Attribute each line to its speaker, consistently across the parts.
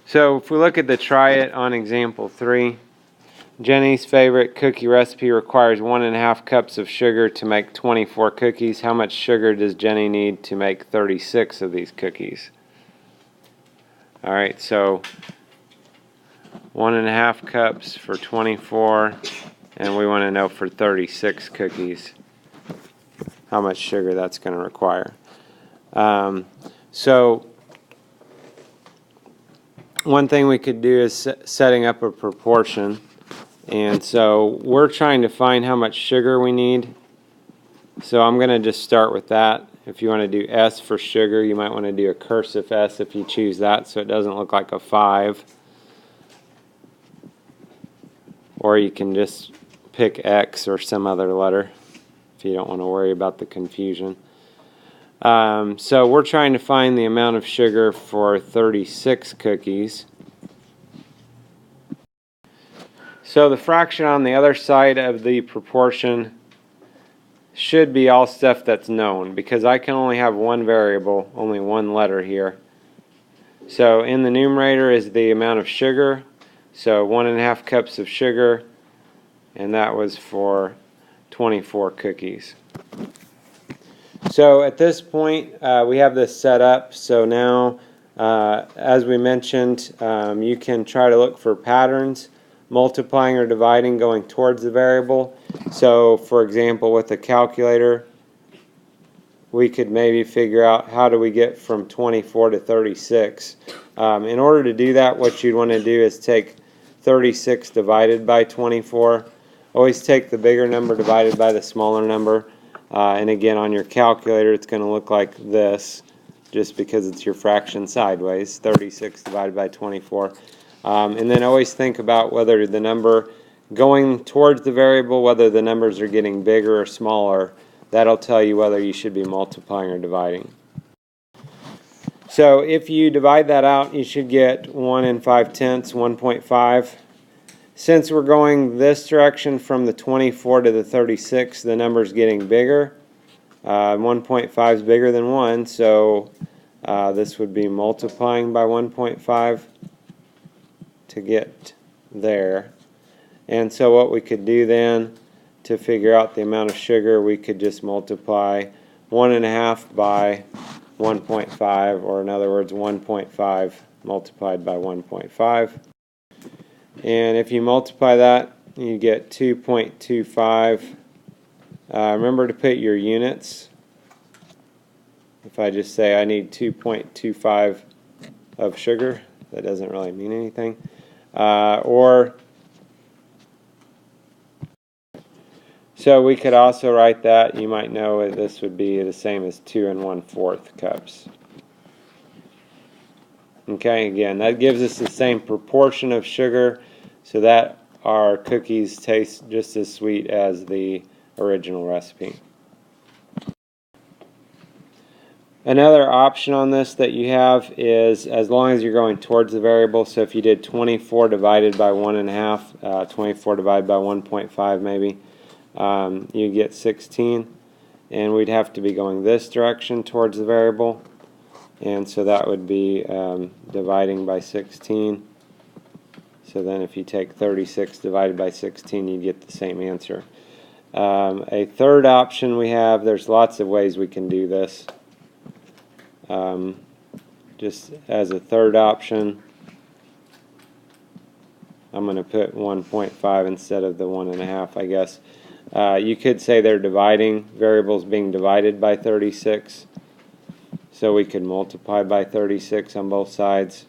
Speaker 1: So if we look at the try it on example 3, Jenny's favorite cookie recipe requires 1.5 cups of sugar to make 24 cookies. How much sugar does Jenny need to make 36 of these cookies? Alright, so 1.5 cups for 24, and we want to know for 36 cookies how much sugar that's going to require. So one thing we could do is setting up a proportion. And so we're trying to find how much sugar we need. So I'm going to just start with that. If you want to do S for sugar, you might want to do a cursive S if you choose that so it doesn't look like a 5. Or you can just pick X or some other letter if you don't want to worry about the confusion. So we're trying to find the amount of sugar for 36 cookies. So the fraction on the other side of the proportion should be all stuff that's known, because I can only have one variable, only one letter here. So in the numerator is the amount of sugar, so 1.5 cups of sugar, and that was for 24 cookies. So at this point we have this set up. So now as we mentioned, you can try to look for patterns, multiplying or dividing going towards the variable. So for example, with a calculator, we could maybe figure out how do we get from 24 to 36. In order to do that, what you'd want to do is take 36 divided by 24. Always take the bigger number divided by the smaller number. And again, on your calculator, it's going to look like this, just because it's your fraction sideways, 36 divided by 24. And then always think about whether the number going towards the variable, whether the numbers are getting bigger or smaller. That'll tell you whether you should be multiplying or dividing. So if you divide that out, you should get 1 5/10, 1.5. Since we're going this direction from the 24 to the 36, the number's getting bigger. 1.5 is bigger than 1, so this would be multiplying by 1.5 to get there. And so what we could do then to figure out the amount of sugar, we could just multiply 1.5 by 1.5, or in other words 1.5 multiplied by 1.5. And if you multiply that, you get 2.25. Remember to put your units. If I just say I need 2.25 of sugar, that doesn't really mean anything. So we could also write that. You might know this would be the same as 2 1/4 cups. Okay, again, that gives us the same proportion of sugar, so that our cookies taste just as sweet as the original recipe. Another option on this that you have is, as long as you're going towards the variable, so if you did 24 divided by 1.5, 24 divided by 1.5 maybe, you get 16, and we'd have to be going this direction towards the variable, and so that would be dividing by 16. So then if you take 36 divided by 16, you get the same answer. A third option we have, there's lots of ways we can do this. Just as a third option, I'm going to put 1.5 instead of the 1.5, I guess. You could say they're dividing, variables being divided by 36. So we could multiply by 36 on both sides.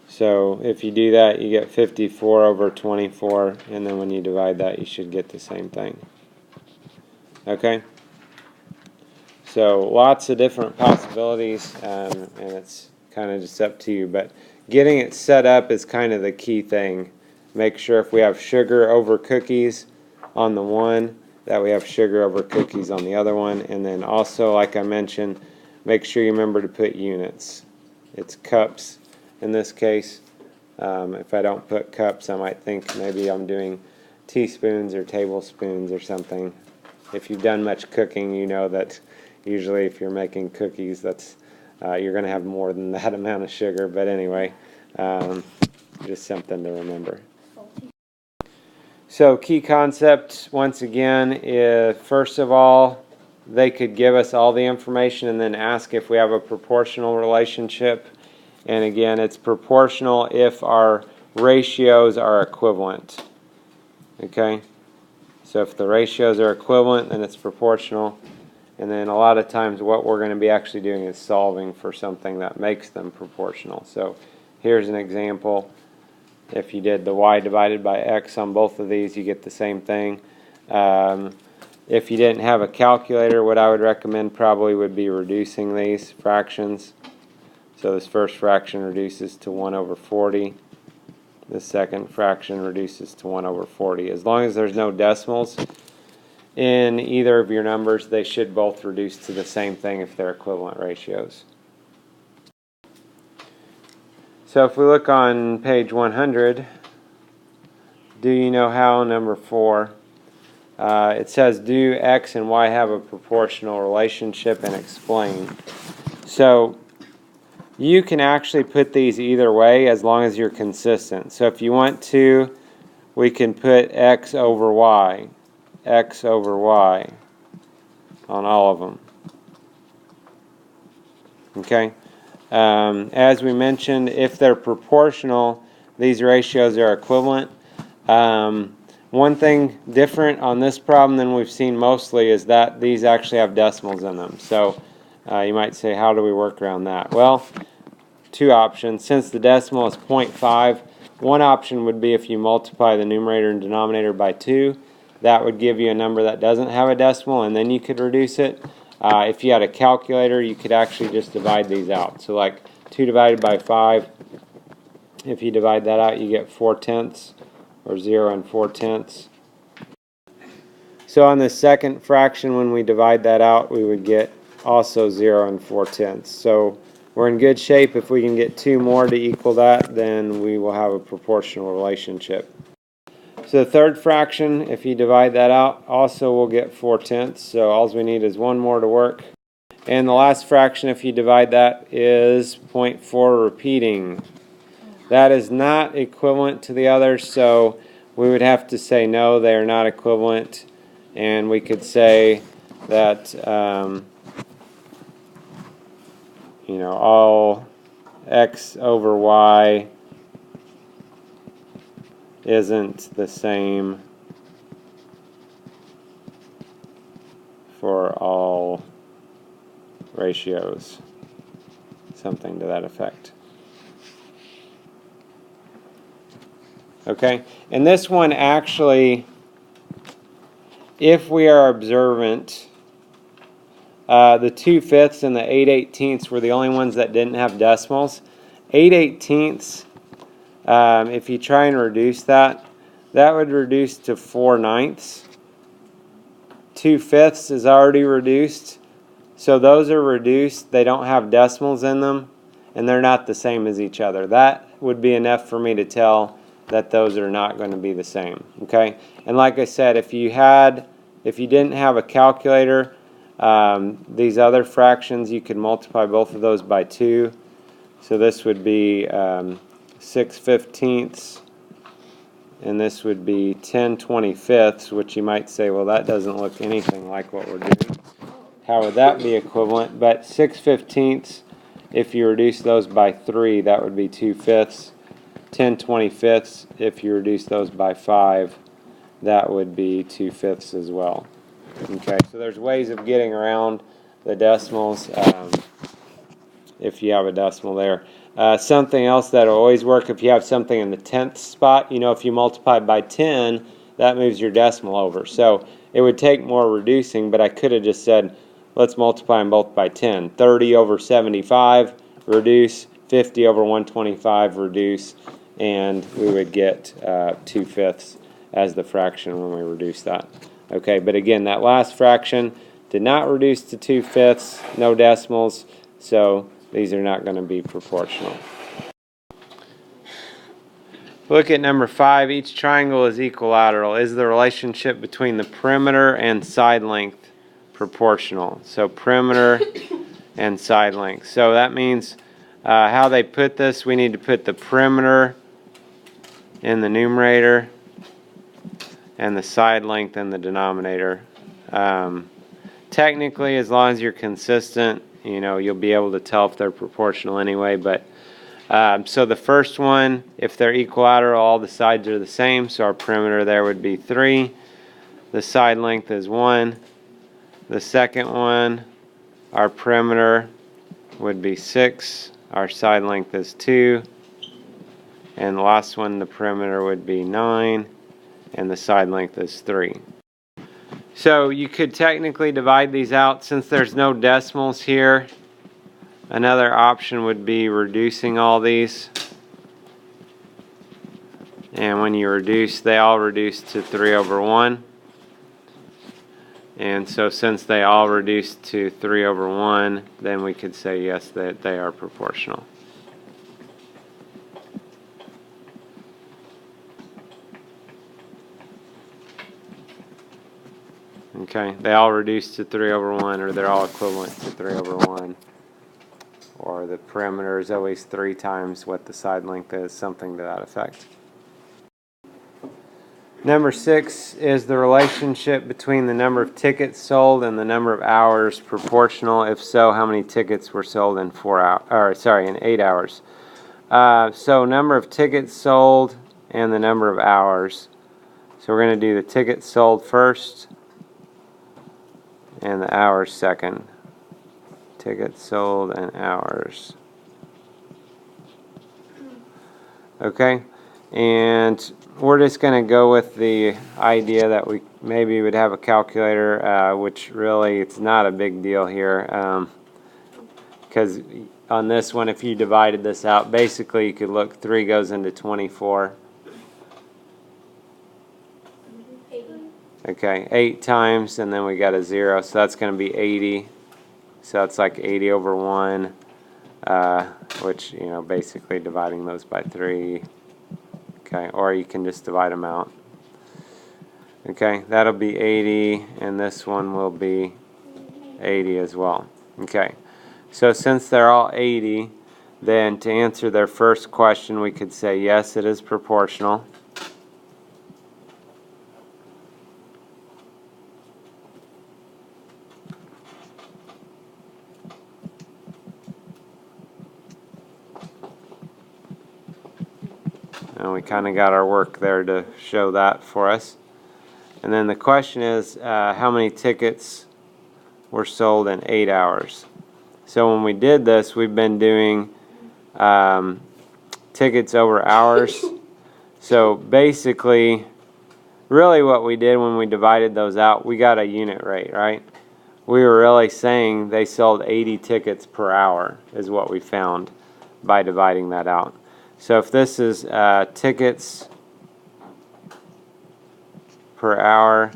Speaker 1: So if you do that, you get 54 over 24, and then when you divide that, you should get the same thing. Okay? So lots of different possibilities, and it's kind of just up to you. But getting it set up is kind of the key thing. Make sure if we have sugar over cookies on the one, that we have sugar over cookies on the other one. And then also, like I mentioned, make sure you remember to put units. It's cups in this case. If I don't put cups, I might think maybe I'm doing teaspoons or tablespoons or something. If you've done much cooking, you know that usually if you're making cookies, that's you're going to have more than that amount of sugar. But anyway, just something to remember. So key concept, once again, is first of all, they could give us all the information and then ask if we have a proportional relationship. And again, it's proportional if our ratios are equivalent. Okay? So if the ratios are equivalent, then it's proportional. And then a lot of times what we're going to be actually doing is solving for something that makes them proportional. So here's an example. If you did the y divided by x on both of these, you get the same thing. If you didn't have a calculator, what I would recommend probably would be reducing these fractions. So this first fraction reduces to 1 over 40. The second fraction reduces to 1 over 40. As long as there's no decimals in either of your numbers, they should both reduce to the same thing if they're equivalent ratios. So if we look on page 100, do you know how, number 4, it says do x and y have a proportional relationship and explain. So you can actually put these either way as long as you're consistent. So if you want to, we can put x over y on all of them. Okay? As we mentioned, if they're proportional, these ratios are equivalent. One thing different on this problem than we've seen mostly is that these actually have decimals in them. So you might say, how do we work around that? Well, two options. Since the decimal is 0.5, one option would be if you multiply the numerator and denominator by 2. That would give you a number that doesn't have a decimal, and then you could reduce it. If you had a calculator, you could actually just divide these out. So like 2 divided by 5, if you divide that out, you get 4/10, or 0 4/10. So on the second fraction, when we divide that out, we would get also 0 4/10. So we're in good shape. If we can get 2 more to equal that, then we will have a proportional relationship. So the third fraction, if you divide that out, also we'll get 4/10. So all we need is 1 more to work. And the last fraction, if you divide that, is 0.4 repeating. That is not equivalent to the others, so we would have to say no, they are not equivalent. And we could say that, all x over y isn't the same for all ratios. Something to that effect. Okay, and this one actually, if we are observant, the 2/5 and the 8/18 were the only ones that didn't have decimals. 8/18, if you try and reduce that, that would reduce to 4/9. 2/5 is already reduced, so those are reduced. They don't have decimals in them, and they're not the same as each other. That would be enough for me to tell that those are not going to be the same. Okay, and like I said, if you didn't have a calculator, these other fractions, you could multiply both of those by 2. So this would be 6/15, and this would be 10/25, which you might say, well, that doesn't look anything like what we're doing. How would that be equivalent? But 6/15, if you reduce those by 3, that would be 2/5. 10/25, if you reduce those by 5, that would be 2/5 as well. Okay, so there's ways of getting around the decimals if you have a decimal there. Something else that will always work if you have something in the 10th spot, if you multiply by 10, that moves your decimal over. So it would take more reducing, but I could have just said, let's multiply them both by 10. 30 over 75, reduce. 50 over 125, reduce. And we would get 2/5 as the fraction when we reduce that. Okay, but again, that last fraction did not reduce to 2/5, no decimals, so these are not going to be proportional. Look at number 5. Each triangle is equilateral. Is the relationship between the perimeter and side length proportional? So perimeter and side length. So that means how they put this, we need to put the perimeter in the numerator and the side length in the denominator. Technically, as long as you're consistent, you know, you'll be able to tell if they're proportional anyway. But so the first one, if they're equilateral, all the sides are the same. So our perimeter there would be 3. The side length is 1. The second one, our perimeter would be 6. Our side length is 2. And the last one, the perimeter would be 9. And the side length is 3. So you could technically divide these out. Since there's no decimals here, another option would be reducing all these. And when you reduce, they all reduce to 3/1. And so since they all reduce to 3/1, then we could say yes, that they are proportional. Okay, they all reduce to 3/1, or they're all equivalent to 3/1. Or the perimeter is always 3 times what the side length is, something to that effect. Number 6, is the relationship between the number of tickets sold and the number of hours proportional? If so, how many tickets were sold in 8 hours? So number of tickets sold and the number of hours. So we're going to do the tickets sold first and the hours second. Tickets sold and hours. Okay, and we're just going to go with the idea that we maybe would have a calculator, which really it's not a big deal here, because on this one, if you divided this out, basically you could look, 3 goes into 24. Okay, 8 times, and then we got a 0, so that's going to be 80. So that's like 80/1, which, you know, basically dividing those by 3. Okay, or you can just divide them out. Okay, that'll be 80, and this one will be 80 as well. Okay, so since they're all 80, then to answer their first question, we could say yes, it is proportional. And we kind of got our work there to show that for us. And then the question is, how many tickets were sold in 8 hours? So when we did this, we've been doing tickets over hours. So basically, really what we did when we divided those out, we got a unit rate, right? We were really saying they sold 80 tickets per hour is what we found by dividing that out. So if this is tickets per hour,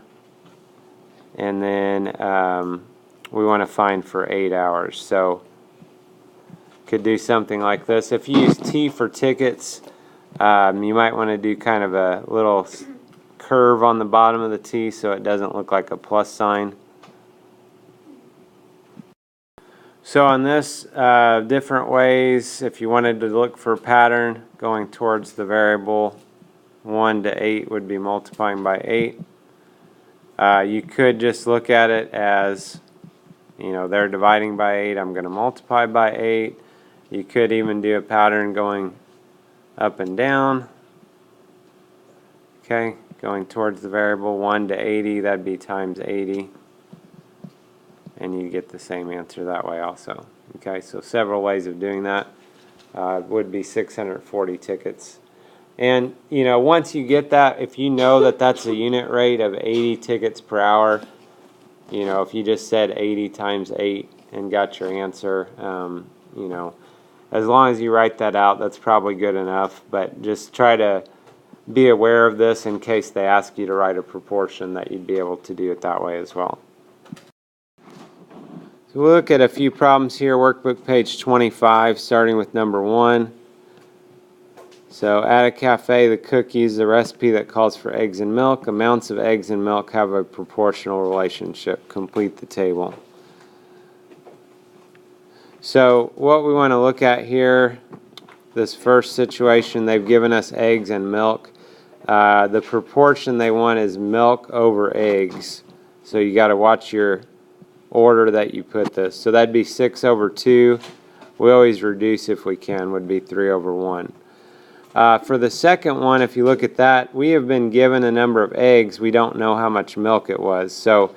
Speaker 1: and then we want to find for 8 hours. So could do something like this. If you use T for tickets, you might want to do kind of a little curve on the bottom of the T so it doesn't look like a plus sign. So on this, different ways, if you wanted to look for a pattern, going towards the variable 1 to 8 would be multiplying by 8. You could just look at it as, you know, they're dividing by 8, I'm going to multiply by 8. You could even do a pattern going up and down. Okay, going towards the variable 1 to 80, that'd be times 80. And you get the same answer that way also. Okay, so several ways of doing that. Would be 640 tickets. And, you know, once you get that, if you know that that's a unit rate of 80 tickets per hour, you know, if you just said 80 times 8 and got your answer, you know, as long as you write that out, that's probably good enough. But just try to be aware of this in case they ask you to write a proportion, that you'd be able to do it that way as well. So we'll look at a few problems here. Workbook page 25, starting with number 1. So at a cafe, the cook used a recipe that calls for eggs and milk. Amounts of eggs and milk have a proportional relationship. Complete the table. So what we want to look at here, this first situation, they've given us eggs and milk. The proportion they want is milk over eggs. So you got to watch your order that you put this. So that'd be 6 over 2. We always reduce if we can, would be 3 over 1. For the second one, if you look at that, we have been given a number of eggs. We don't know how much milk it was. So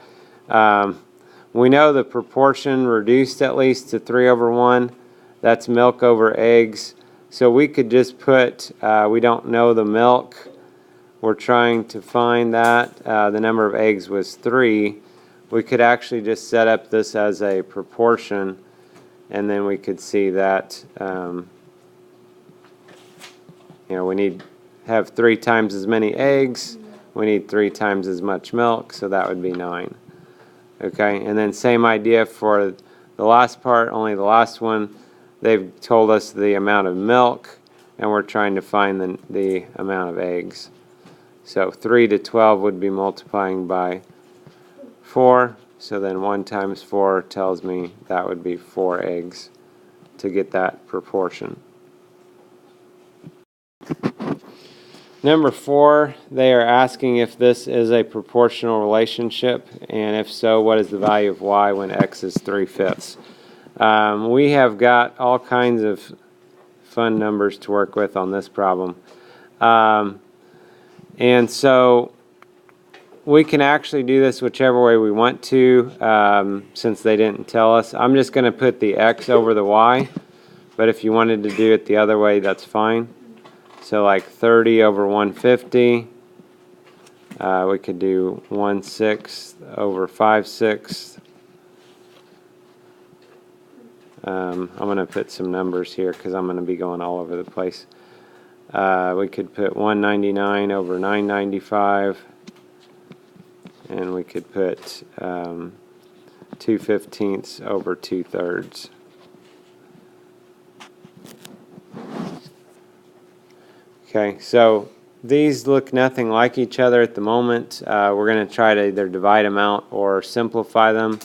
Speaker 1: we know the proportion reduced at least to 3 over 1. That's milk over eggs. So we could just put, we don't know the milk. We're trying to find that. The number of eggs was 3. We could actually just set up this as a proportion, and then we could see that we need have 3 times as many eggs. We need 3 times as much milk, so that would be 9. Okay, and then same idea for the last part, only the last one. They've told us the amount of milk, and we're trying to find the amount of eggs. So 3 to 12 would be multiplying by 4. So then 1 times 4 tells me that would be 4 eggs to get that proportion. Number 4, they are asking if this is a proportional relationship, and if so, what is the value of y when x is 3/5? We have got all kinds of fun numbers to work with on this problem. And so we can actually do this whichever way we want to, since they didn't tell us. I'm just going to put the x over the y, but if you wanted to do it the other way, that's fine. So like 30 over 150, we could do 1/6 over 5/6. I'm going to put some numbers here because I'm going to be going all over the place. We could put 199 over 995, and we could put 2/15 over 2/3. Okay, so these look nothing like each other at the moment. We're going to try to either divide them out or simplify them.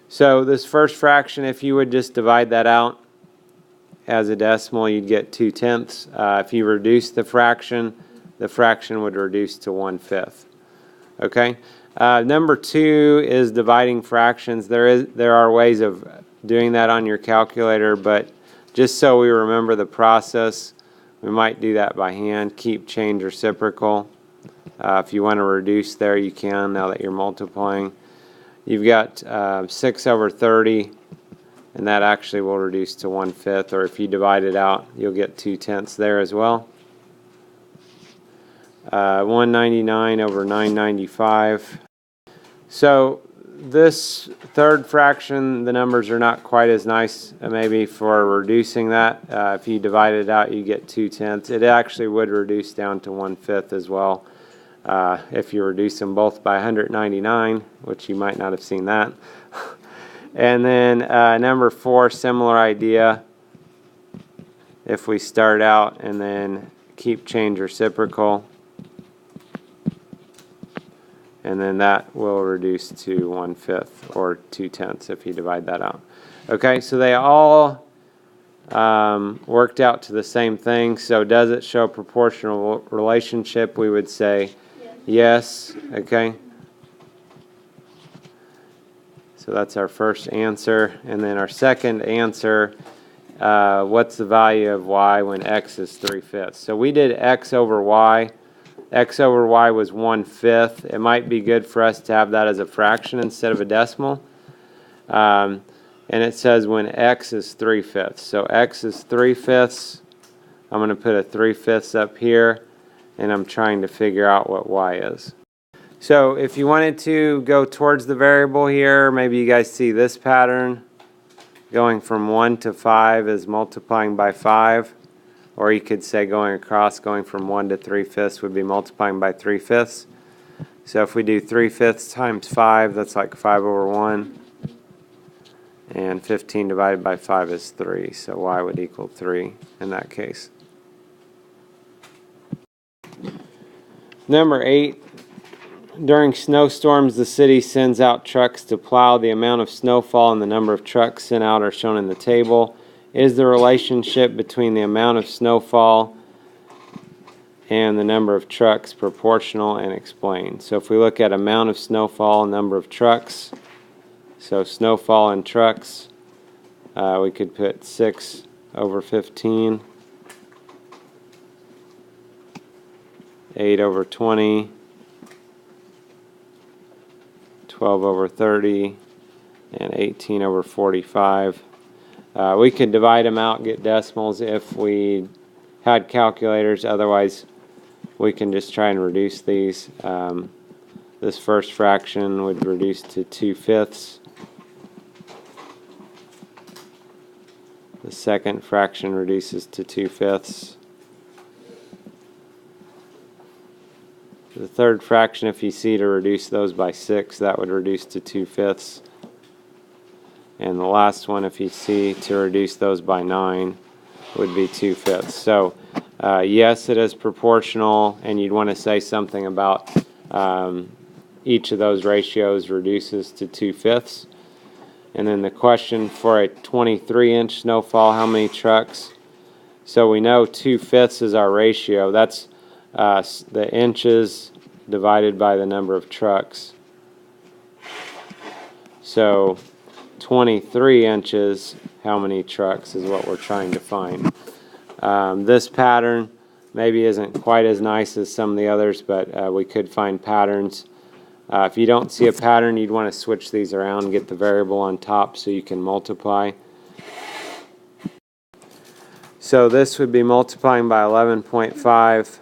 Speaker 1: So this first fraction, if you would just divide that out as a decimal, you'd get 2/10. If you reduce the fraction would reduce to 1/5. Okay. Number 2 is dividing fractions. There are ways of doing that on your calculator, but just so we remember the process, we might do that by hand. Keep, change, reciprocal. If you want to reduce there, you can now that you're multiplying. You've got 6 over 30, and that actually will reduce to 1/5, or if you divide it out, you'll get 2/10 there as well. 199 over 995. So this third fraction, the numbers are not quite as nice maybe for reducing that. If you divide it out, you get 2/10. It actually would reduce down to 1/5 as well. If you reduce them both by 199, which you might not have seen that. And then number 4, similar idea. If we start out and then keep, change, reciprocal, and then that will reduce to 1/5 or 2/10 if you divide that out. Okay, so they all worked out to the same thing. So does it show a proportional relationship? We would say yes. Okay. So that's our first answer. And then our second answer, what's the value of y when x is 3/5? So we did x over y. X over y was 1/5. It might be good for us to have that as a fraction instead of a decimal. And it says when x is 3/5. So x is 3/5. I'm going to put a 3/5 up here, and I'm trying to figure out what y is. So if you wanted to go towards the variable here, maybe you guys see this pattern. Going from 1 to 5 is multiplying by 5. Or you could say going across, going from 1 to 3/5 would be multiplying by 3/5. So if we do 3/5 times 5, that's like 5 over 1. And 15 divided by 5 is 3, so y would equal 3 in that case. Number 8, during snowstorms, the city sends out trucks to plow. The amount of snowfall and the number of trucks sent out are shown in the table. Is the relationship between the amount of snowfall and the number of trucks proportional, and explain? So if we look at amount of snowfall, number of trucks, so snowfall and trucks, we could put 6 over 15, 8 over 20, 12 over 30, and 18 over 45. We could divide them out and get decimals if we had calculators. Otherwise, we can just try and reduce these. This first fraction would reduce to 2/5. The second fraction reduces to 2/5. The third fraction, if you see to reduce those by 6, that would reduce to 2/5. And the last one, if you see to reduce those by 9, would be 2/5. So yes, it is proportional, and you'd want to say something about each of those ratios reduces to 2/5. And then the question for a 23-inch snowfall, how many trucks? So we know 2/5 is our ratio. That's the inches divided by the number of trucks. So 23 inches, how many trucks is what we're trying to find. This pattern maybe isn't quite as nice as some of the others, but we could find patterns. If you don't see a pattern, you'd want to switch these around and get the variable on top so you can multiply. So this would be multiplying by 11.5.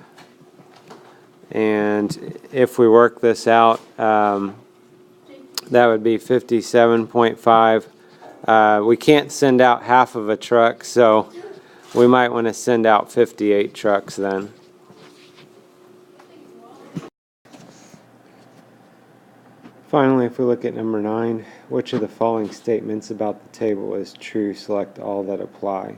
Speaker 1: And if we work this out, that would be 57.5. We can't send out half of a truck, so we might want to send out 58 trucks then. Finally, if we look at number 9, which of the following statements about the table is true? Select all that apply.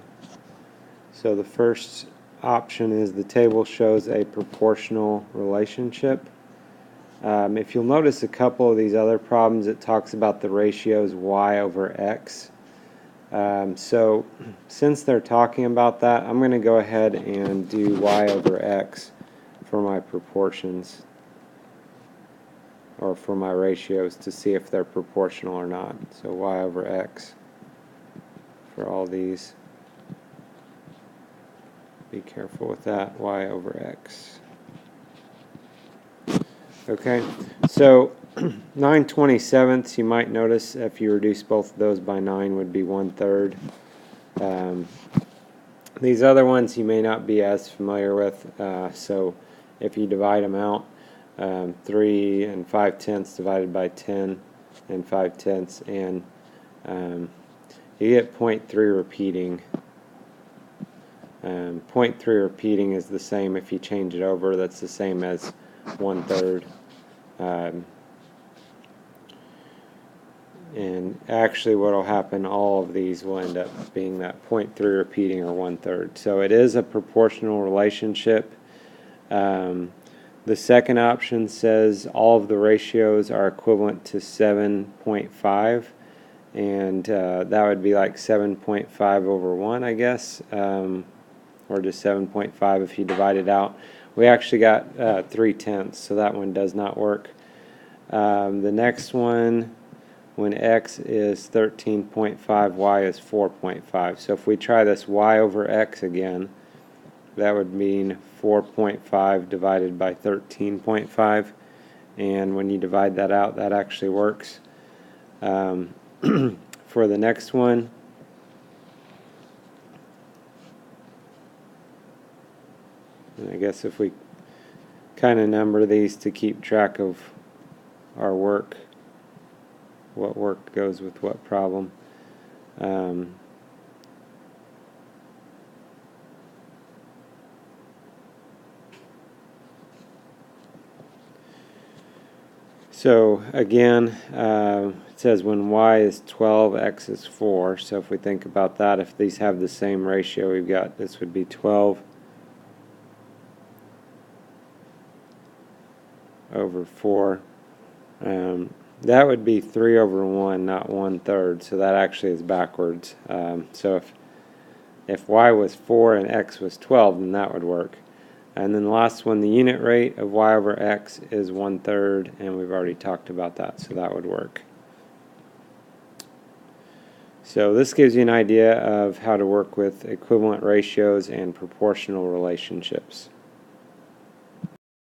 Speaker 1: So the first option is the table shows a proportional relationship. If you'll notice a couple of these other problems, it talks about the ratios y over x. So since they're talking about that, I'm going to go ahead and do y over x for my proportions, or for my ratios, to see if they're proportional or not. So y over x for all these. Be careful with that, y over x. Okay, so 9/27, you might notice if you reduce both of those by 9 would be 1/3. These other ones you may not be as familiar with, so if you divide them out, 3 and 5/10 divided by 10 and 5/10, and you get 0.3 repeating. 0.3 repeating is the same if you change it over. That's the same as 1/3. And actually what will happen, all of these will end up being that 0.3 repeating, or 1/3. So it is a proportional relationship. The second option says all of the ratios are equivalent to 7.5, and that would be like 7.5 over 1, I guess, or just 7.5 if you divide it out. We actually got 3/10, so that one does not work. The next one, when x is 13.5, y is 4.5. So if we try this y over x again, that would mean 4.5 divided by 13.5, and when you divide that out, that actually works. For the next one, and I guess if we kind of number these to keep track of our work, what work goes with what problem. So again, it says when y is 12, x is 4. So if we think about that, if these have the same ratio, we've got this would be 12 over 4. That would be 3 over 1, not 1/3. So that actually is backwards. So if y was 4 and x was 12, then that would work. And then the last one, the unit rate of y over x is 1/3, and we've already talked about that, so that would work. So this gives you an idea of how to work with equivalent ratios and proportional relationships.